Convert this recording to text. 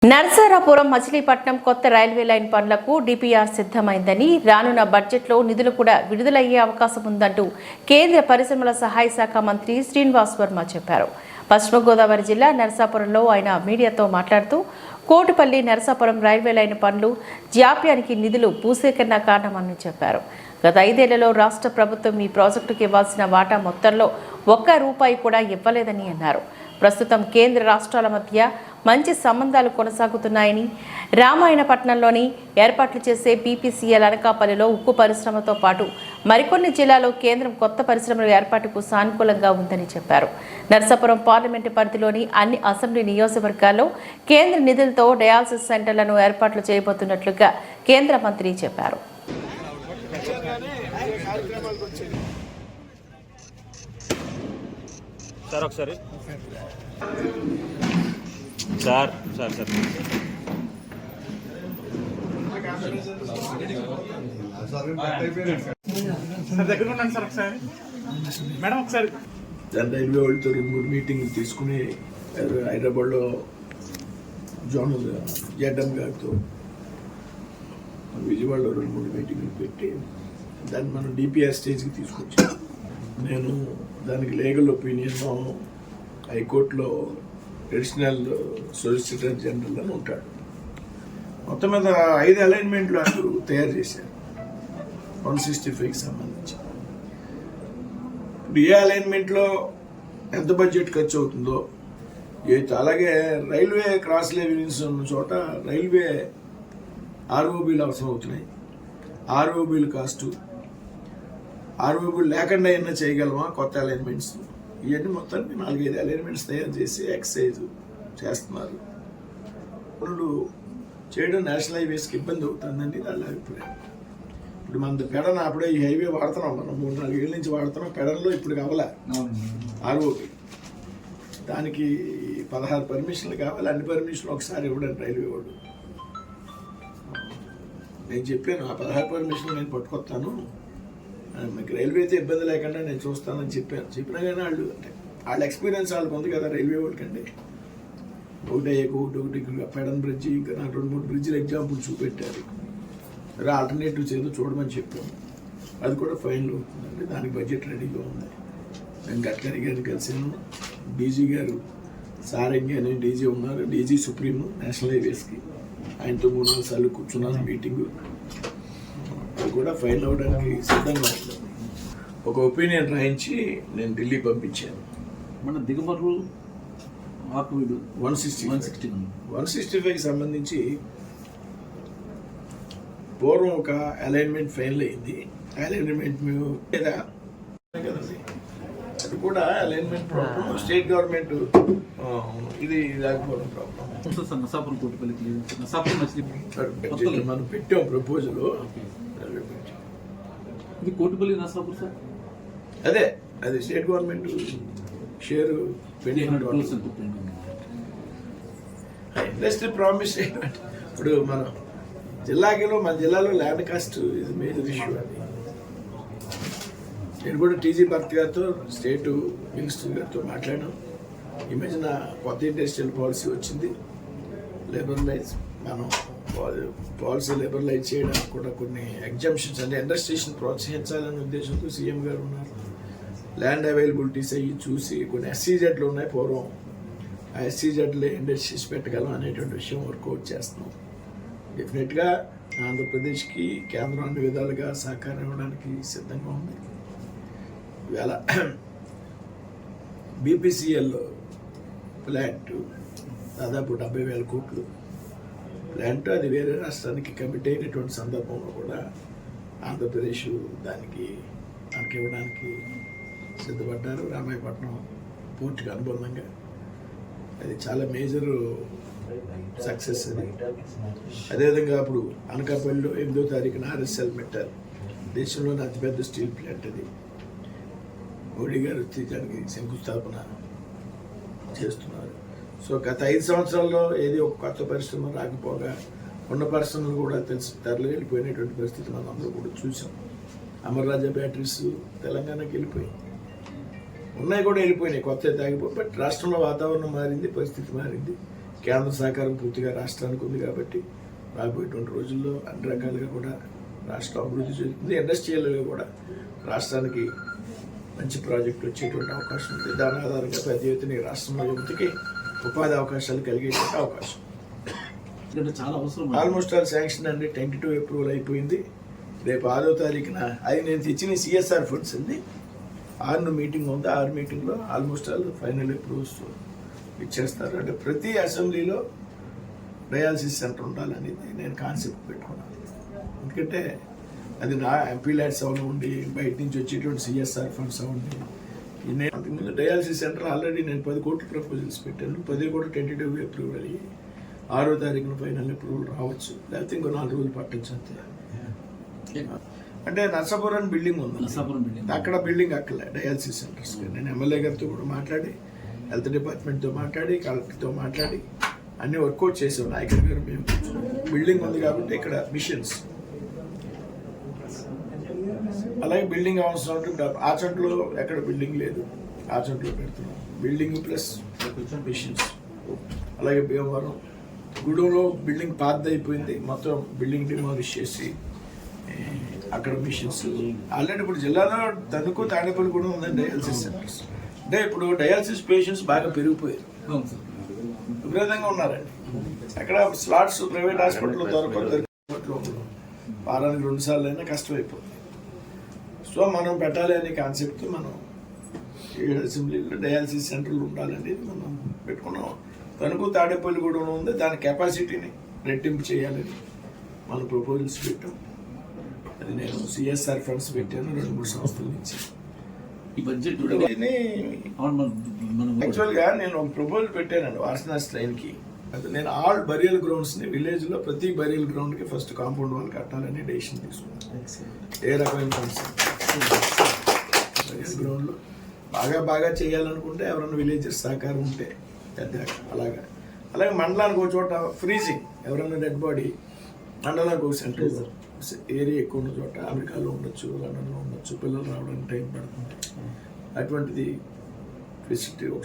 నరసారాపురం మచిలీపట్నం కొత్త railway line పనులకు DPR సిద్ధమైందని రానున్న బడ్జెట్లో నిధులు కూడా విడుదలయ్యే అవకాశం ఉందంటూ కేంద్ర పరిశ్రమల సహాయ శాఖ మంత్రి శ్రీనివాస్ వర్మ చెప్పారు. పశ్చిమ గోదావరి జిల్లా నరసాపురంలో ఆయన మీడియాతో మాట్లాడుతూ కోటిపల్లి నరసాపురం రైల్వే లైన్ పనులు జాప్యానికి నిధులు భూసేకరణ కారణమని చెప్పారు. గత 5 ఏళ్లలో రాష్ట్ర ప్రభుత్వం ఈ ప్రాజెక్టుకు ఇవ్వాల్సిన వాటా మొత్తంలో ₹1 కూడా ఇవ్వలేదని అన్నారు. ప్రస్తుతం కేంద్ర రాష్ట్రాల మధ్య మంచి సంబంధాలు కొనసాగుతున్నాయని, రామాయణపట్నంలోని ఏర్పాట్లు చేసే పీపీసీఎల్ అనకాపల్లిలో ఉక్కు పరిశ్రమతో పాటు మరికొన్ని జిల్లాల్లో కేంద్రం కొత్త పరిశ్రమల ఏర్పాటుకు సానుకూలంగా ఉందని చెప్పారు. నరసాపురం పార్లమెంటు పరిధిలోని అన్ని అసెంబ్లీ నియోజకవర్గాల్లో కేంద్ర నిధులతో డయాలసిస్ సెంటర్లను ఏర్పాట్లు చేయబోతున్నట్లుగా కేంద్ర మంత్రి చెప్పారు. సార్ ఒకసారి సార్ సార్ సార్ దగ్గర ఉన్నాను సార్. ఒకసారి మేడం ఒకసారి రైల్వే వాళ్ళతో 2-3 మీటింగ్లు తీసుకుని హైదరాబాద్లో జోనల్ జడ్ఎం గారితో విజయవాడలో 2-3 మీటింగ్లు పెట్టి దాన్ని మనం డిపిఆర్ స్టేజ్కి తీసుకొచ్చాం. నేను దానికి లీగల్ ఒపీనియన్ హైకోర్టులో అడిషనల్ సొలిసిటర్ జనరల్ అని ఉంటాడు. మొత్తం మీద 5 అలైన్మెంట్లు అటు తయారు చేశారు 165కి సంబంధించి. ఏ అలైన్మెంట్లో ఎంత బడ్జెట్ ఖర్చు అవుతుందో, అలాగే రైల్వే క్రాస్ లెవెలింగ్స్ ఉన్న చోట రైల్వే ఆర్ఓబీలు అవసరం అవుతున్నాయి. ఆర్ఓబీలు కాస్టు, ఆర్ఓబీలు లేకుండా అయినా చేయగలమా కొత్త అలైన్మెంట్స్, ఇవన్నీ మొత్తానికి 4-5 అలైన్మెంట్స్ తయారు చేసి ఎక్సైజ్ చేస్తున్నారు. పనులు చేయడం నేషనల్ హైవేస్కి ఇబ్బంది అవుతుందండి వాళ్ళ అభిప్రాయం. ఇప్పుడు మన పెడన అప్పుడే ఈ హైవే వాడుతున్నాం, మనం 3-4 ఏళ్ళ నుంచి వాడుతున్నాం. పెడన్లో ఇప్పుడు కావాలా ఆర్ఓబీ, దానికి 16 పర్మిషన్లు కావాలి. అన్ని పర్మిషన్లు ఒకసారి ఇవ్వడానికి రైల్వే వాడు. నేను చెప్పాను ఆ 16 పర్మిషన్లు నేను పట్టుకొస్తాను, మీకు రైల్వే అయితే ఇబ్బంది లేకుండా నేను చూస్తానని చెప్పినా కానీ వాళ్ళ ఎక్స్పీరియన్స్ వాళ్ళకి ఉంది కదా రైల్వే వాళ్ళకండి. ఒకటి పెడన్ బ్రిడ్జి, ఇంకా నాకు 2-3 బ్రిడ్జిలు ఎగ్జాంపుల్ చూపెట్టారు. ఆల్టర్నేటివ్స్ ఏదో చూడమని చెప్పాము, అది కూడా ఫైనల్ అవుతుందండి. దానికి బడ్జెట్ రెడీగా ఉంది. నేను గడ్కరీ గారిని కలిసాను, డీజీ గారు సారంగి అని డీజీ ఉన్నారు, డీజీ సుప్రీం నేషనల్ హైవేస్కి, ఆయనతో 3-4 సార్లు కూర్చున్నాను మీటింగు. అది కూడా ఫైనల్ అవ్వడానికి సిద్ధంగా ఉంది. ఒక ఒపీనియన్ రాయించి నేను ఢిల్లీ పంపించాను. మన దిగుమర్రు 165కి సంబంధించి పూర్వం ఒక అలైన్మెంట్ ఫైనల్ అయింది. అలైన్మెంట్ లేదా కదండి, అది కూడా అలైన్మెంట్ ప్రాబ్లం, స్టేట్ గవర్నమెంట్ ఇది లేకపోవడం ప్రాబ్లం. మనం పెట్టాం ప్రపోజల్. ఇది కోటిపల్లి నరసాపురం సార్, అదే అది state government share industry promise. ఇప్పుడు మన జిల్లాలో ల్యాండ్ కాస్ట్ ఇది మేజర్ ఇష్యూ. అది నేను కూడా టీజీ భర్త్ గారితో, స్టేట్ మినిస్టర్ గారితో మాట్లాడాను. ఈ మధ్యన కొత్త ఇండస్ట్రియల్ పాలసీ వచ్చింది, లేబరలైజ్, మనం పాలసీ లిబరలైజ్ చేయడానికి కూడా కొన్ని ఎగ్జామ్షన్స్ అంటే ఇండస్ట్రీస్ని ప్రోత్సహించాలనే ఉద్దేశంతో సీఎం గారు ఉన్నారు. ల్యాండ్ అవైలబిలిటీస్ అయ్యి చూసి కొన్ని SEZలు ఉన్నాయి పూర్వం, ఆ SEZలో ఇండస్ట్రీస్ పెట్టగలం అనేటువంటి విషయం వర్కౌట్ చేస్తున్నాం. డెఫినెట్గా ఆంధ్రప్రదేశ్కి కేంద్రం అన్ని విధాలుగా సహకారం ఇవ్వడానికి సిద్ధంగా ఉంది. ఇవాళ బీపీసీఎల్ ప్లాంట్ దాదాపు 70,000 కోట్లు ప్లాంట్, అది వేరే రాష్ట్రానికి కమిట్ అయినటువంటి సందర్భంలో కూడా ఆంధ్రప్రదేశ్ దానికి ఇవ్వడానికి సిద్ధపడ్డారు. రామాయణపట్నం పోర్టుకి అనుబంధంగా అది చాలా మేజర్ సక్సెస్ అది. అదేవిధంగా అప్పుడు అనకాపల్లిలో 8వ తారీఖున RSL మెటల్, దేశంలోని అతిపెద్ద స్టీల్ ప్లాంట్ అది. మోడీ గారు దానికి శంకుస్థాపన చేస్తున్నారు. సో గత 5 సంవత్సరాల్లో ఏది ఒక కొత్త పరిశ్రమ రాకపోగా ఉన్న పరిశ్రమలు కూడా తరలి వెళ్ళిపోయినటువంటి పరిస్థితి మనం అందరూ కూడా చూసాం. అమర్ రాజా బ్యాటరీస్ తెలంగాణకి వెళ్ళిపోయి ఉన్నాయి, కూడా వెళ్ళిపోయినాయి, కొత్త తాగిపోయి. బట్ రాష్ట్రంలో వాతావరణం మారింది, పరిస్థితి మారింది. కేంద్ర సహకారం పూర్తిగా రాష్ట్రానికి ఉంది కాబట్టి రాబోయేటువంటి రోజుల్లో అన్ని రకాలుగా కూడా రాష్ట్రం అభివృద్ధి చెందుతుంది. ఇండస్ట్రియల్గా కూడా రాష్ట్రానికి మంచి ప్రాజెక్టు వచ్చేటువంటి అవకాశం ఉంది. దాని ఆధారంగా పెద్ద ఎత్తున ఈ రాష్ట్రంలో యువతకి ఉపాధి అవకాశాలు కలిగేటువంటి అవకాశం. ఎందుకంటే చాలా అవసరం. ఆల్మోస్ట్ ఆల్ శాంక్షన్ అండి. టెంటేటివ్ అప్రూవల్ అయిపోయింది. రేపు 6వ తారీఖున అది నేను తెచ్చిన CSR ఫండ్స్ అండి. 6 మీటింగ్ ఉంది. 6 మీటింగ్లో ఆల్మోస్ట్ ఆల్ ఫైనల్ అప్రూవ్స్ ఇచ్చేస్తారు. అంటే ప్రతి అసెంబ్లీలో డయాలసిస్ సెంటర్ ఉండాలనేది నేను కాన్సెప్ట్ పెట్టుకున్నాను. ఎందుకంటే అది నా ఎంపీ ల్యాడ్స్ అవనివ్వండి, బయట నుంచి వచ్చేటువంటి CSR ఫండ్స్ అవ్వండి. నేను అంతకుముందు డయాలసిస్ సెంటర్ ఆల్రెడీ నేను 10 కోట్ల ప్రపోజల్స్ పెట్టాను. 10 కూడా టెంటేటివ్ అప్రూవల్ అయ్యి 6వ తారీఖున ఫైనల్ అప్రూవల్ రావచ్చు, లేకపోతే ఇంకో 4 రోజులు పట్టించంతే. అంటే నర్సాపురం బిల్డింగ్ ఉంది, నర్సాపురం బిల్డింగ్ అక్కడ బిల్డింగ్ అక్కలే డయాలసిస్ సెంటర్స్. నేను ఎమ్మెల్యే గారితో కూడా మాట్లాడి, హెల్త్ డిపార్ట్మెంట్తో మాట్లాడి, కలెక్టర్తో మాట్లాడి అన్ని వర్కౌట్ చేసాం. నాయకుడి గారు మేము బిల్డింగ్ ఉంది కాబట్టి ఇక్కడ మిషన్స్, అలాగే బిల్డింగ్ అవసరం ఉంటుంది. ఆచంట్లో ఎక్కడ బిల్డింగ్ లేదు, ఆచంట్లో పెడుతున్నాం బిల్డింగ్ ప్లస్ మిషన్స్. అలాగే భీమవరం గూడెంలో బిల్డింగ్ పాత్ అయిపోయింది, మొత్తం బిల్డింగ్ డిమాలిష్ చేసి అక్కడ మిషన్స్. ఆల్రెడీ ఇప్పుడు జిల్లాలో తణుకు, తాడేపల్లి కూడా ఉందండి డయాలసిస్ సెంటర్స్. అంటే ఇప్పుడు డయాలసిస్ పేషెంట్స్ బాగా పెరిగిపోయారు, విపరీతంగా ఉన్నారండి. అక్కడ స్లాట్స్ ప్రైవేట్ హాస్పిటల్లో దొరకట్లో వారానికి 2 సార్లు అయినా కష్టమైపోతుంది. సో మనం పెట్టాలి అనే కాన్సెప్ట్ మనం 7 అసెంబ్లీలో డయాలసిస్ సెంటర్లు ఉండాలని మనం పెట్టుకున్నాం. తణుకు, తాడేపల్లి కూడా ఉంది, దాని కెపాసిటీని రెట్టింపు చేయాలని మనం ప్రపోజల్స్ పెట్టాం. అది నేను CSR ఫండ్స్ పెట్టాను 2-3 సంవత్సరాల నుంచి. ఈ బడ్జెట్ యాక్చువల్గా నేను ఒక ప్రపోజల్ పెట్టానండి వాసనాస్ ట్రైన్కి. అది నేను ఆల్ బరియల్ గ్రౌండ్స్ని విలేజ్లో ప్రతి బరియల్ గ్రౌండ్కి ఫస్ట్ కాంపౌండ్ వాల్ కట్టాలని డెసిషన్ తీసుకున్నాను. ఏ రకమైన బరియల్ గ్రౌండ్లో బాగా చేయాలనుకుంటే ఎవరైనా విలేజెస్ సహకారం ఉంటే పెద్ద అలాగే మండలానికి ఒక చోట ఫ్రీజింగ్, ఎవరైనా డెడ్ బాడీ మండలానికి ఒక సెంటర్ ఏరియా ఎక్కువ ఉన్న చోట, అమెరికాలో ఉండొచ్చు, లండన్లో ఉండొచ్చు, పిల్లలు రావడానికి టైం పడుతుంది, అటువంటిది ఫెసిలిటీ